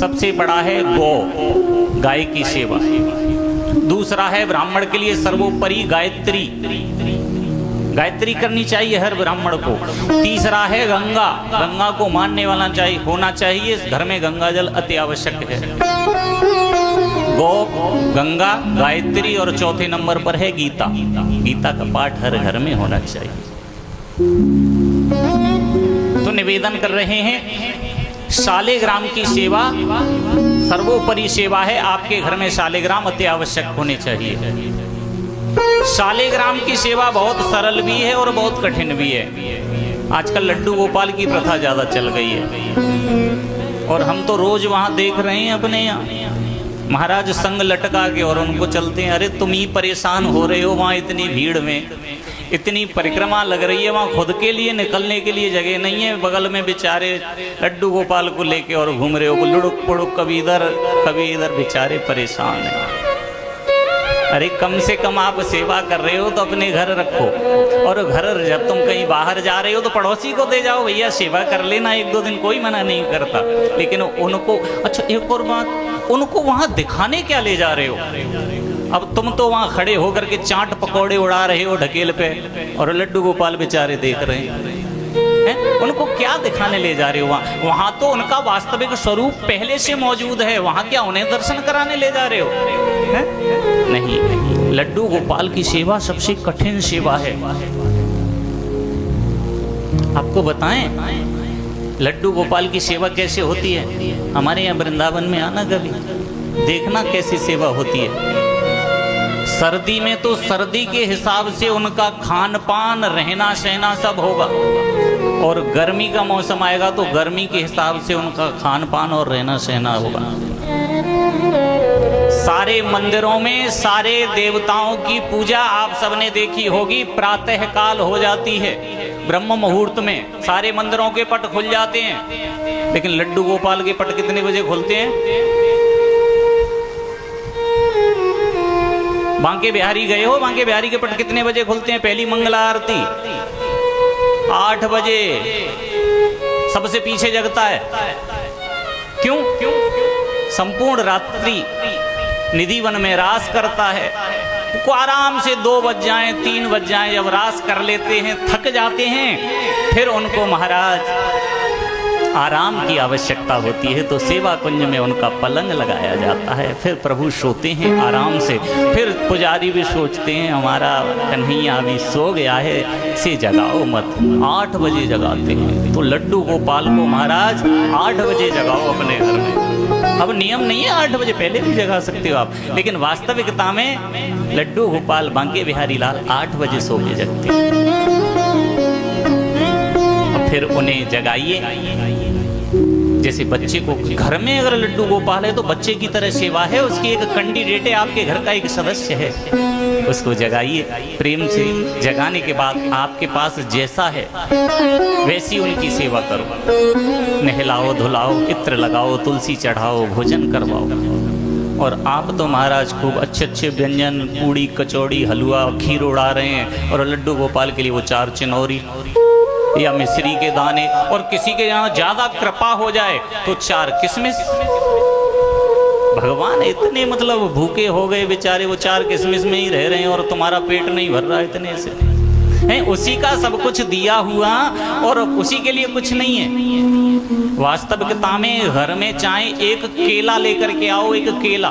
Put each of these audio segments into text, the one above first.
सबसे बड़ा है गौ, गाय की सेवा। दूसरा है ब्राह्मण के लिए सर्वोपरि गायत्री, गायत्री करनी चाहिए हर ब्राह्मण को। तीसरा है गंगा, गंगा को मानने वाला चाहिए, होना चाहिए। घर में गंगा जल अति आवश्यक है। गौ, गंगा, गायत्री और चौथे नंबर पर है गीता। गीता का पाठ हर घर में होना चाहिए। तो निवेदन कर रहे हैं, शालिग्राम की सेवा सर्वोपरि सेवा है। आपके घर में शालिग्राम अति आवश्यक होने चाहिए। शालिग्राम की सेवा बहुत सरल भी है और बहुत कठिन भी है। आजकल लड्डू गोपाल की प्रथा ज्यादा चल गई है और हम तो रोज वहां देख रहे हैं अपने यहाँ महाराज संग लटका के और उनको चलते हैं। अरे तुम ही परेशान हो रहे हो, वहां इतनी भीड़ में इतनी परिक्रमा लग रही है, वहां खुद के लिए निकलने के लिए जगह नहीं है। बगल में बेचारे लड्डू गोपाल को लेके और घूम रहे हो, लुढ़क पुढ़क कभी इधर बेचारे परेशान हैं। अरे कम से कम आप सेवा कर रहे हो तो अपने घर रखो, और घर जब तुम कहीं बाहर जा रहे हो तो पड़ोसी को दे जाओ, भैया सेवा कर लेना एक दो दिन, कोई मना नहीं करता। लेकिन उनको, अच्छा एक और बात, उनको वहां दिखाने क्या ले जा रहे हो? अब तुम तो वहां खड़े होकर के चाट पकौड़े उड़ा रहे हो ढकेल पे, और लड्डू गोपाल बेचारे देख रहे हैं। उनको क्या दिखाने ले जा रहे हो? वहां तो उनका वास्तविक स्वरूप पहले से मौजूद है, वहां क्या उन्हें दर्शन कराने ले जा रहे हो? नहीं, लड्डू गोपाल की सेवा सबसे कठिन सेवा है। आपको बताएं लड्डू गोपाल की सेवा कैसे होती है? हमारे यहाँ वृंदावन में आना कभी, देखना कैसी सेवा होती है। सर्दी में तो सर्दी के हिसाब से उनका खान पान रहना सहना सब होगा, और गर्मी का मौसम आएगा तो गर्मी के हिसाब से उनका खान पान और रहना सहना होगा। सारे मंदिरों में सारे देवताओं की पूजा आप सबने देखी होगी, प्रातः काल हो जाती है, ब्रह्म मुहूर्त में सारे मंदिरों के पट खुल जाते हैं। लेकिन लड्डू गोपाल के पट कितने बजे खुलते हैं? बांके बिहारी गए हो? बांके बिहारी के पट कितने बजे खुलते हैं? पहली मंगला आरती 8 बजे, सबसे पीछे जगता है। क्यों? संपूर्ण रात्रि निधि वन में रास करता है। को आराम से 2 बज जाएं 3 बज जाएं, जब रास कर लेते हैं थक जाते हैं, फिर उनको महाराज आराम की आवश्यकता होती है, तो सेवा कुंज में उनका पलंग लगाया जाता है। फिर प्रभु सोते हैं आराम से, फिर पुजारी भी सोचते हैं हमारा कन्हैया अभी सो गया है, इसे जगाओ मत। 8 बजे जगाते हैं। तो लड्डू गोपाल को महाराज 8 बजे जगाओ अपने घर में। अब नियम नहीं है 8 बजे, पहले भी जगा सकते हो आप, लेकिन वास्तविकता में लड्डू गोपाल बांके बिहारी लाल 8 बजे सो के जगते हैं। फिर उन्हें जगाइए। जैसे बच्चे को घर में अगर लड्डू गोपाल है तो बच्चे की तरह सेवा है, उसकी एक कैंडिडेट है, आपके घर का एक सदस्य है, उसको जगाइए प्रेम से। जगाने के बाद आपके पास जैसा है वैसी उनकी सेवा करो। नहलाओ धुलाओ, इत्र लगाओ, तुलसी चढ़ाओ, भोजन करवाओ। और आप तो महाराज खूब अच्छे अच्छे व्यंजन, पूड़ी कचौड़ी हलवा खीर उड़ा रहे हैं, और लड्डू गोपाल के लिए वो 4 चिनौरी या मिश्री के दाने, और किसी के यहाँ ज्यादा कृपा हो जाए तो 4 किशमिश। भगवान इतने मतलब भूखे हो गए बेचारे, वो 4 किशमिश में ही रह रहे हैं और तुम्हारा पेट नहीं भर रहा इतने से है। उसी का सब कुछ दिया हुआ और उसी के लिए कुछ नहीं है। वास्तविकता में घर में चाहे एक केला लेकर के आओ, एक केला,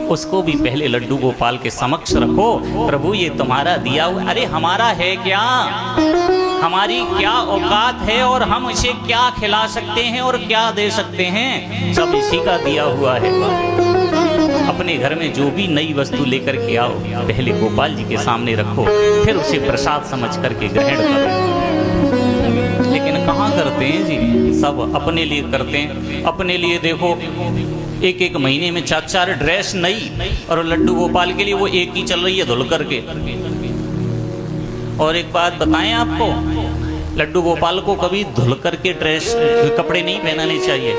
उसको भी पहले लड्डू गोपाल के समक्ष रखो। प्रभु ये तुम्हारा दिया हुआ, अरे हमारा है क्या? हमारी क्या औकात है और हम इसे क्या खिला सकते हैं और क्या दे सकते हैं? सब इसी का दिया हुआ है। अपने घर में जो भी नई वस्तु लेकर के आओ, पहले गोपाल जी के सामने रखो, फिर उसे प्रसाद समझ करके ग्रहण करो। लेकिन कहाँ करते हैं जी? सब अपने लिए करते हैं। अपने लिए देखो, एक महीने में 4 ड्रेस नई, और लड्डू गोपाल के लिए वो एक ही चल रही है धुल करके। और एक बात बताएं आपको, लड्डू गोपाल को कभी धुल करके ड्रेस कपड़े नहीं पहनाने चाहिए।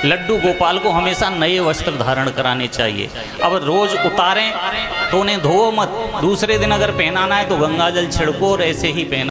लड्डू गोपाल को हमेशा नए वस्त्र धारण कराने चाहिए। अब रोज उतारें तो उन्हें धो मत, दूसरे दिन अगर पहनाना है तो गंगा जल छिड़को और ऐसे ही पहना।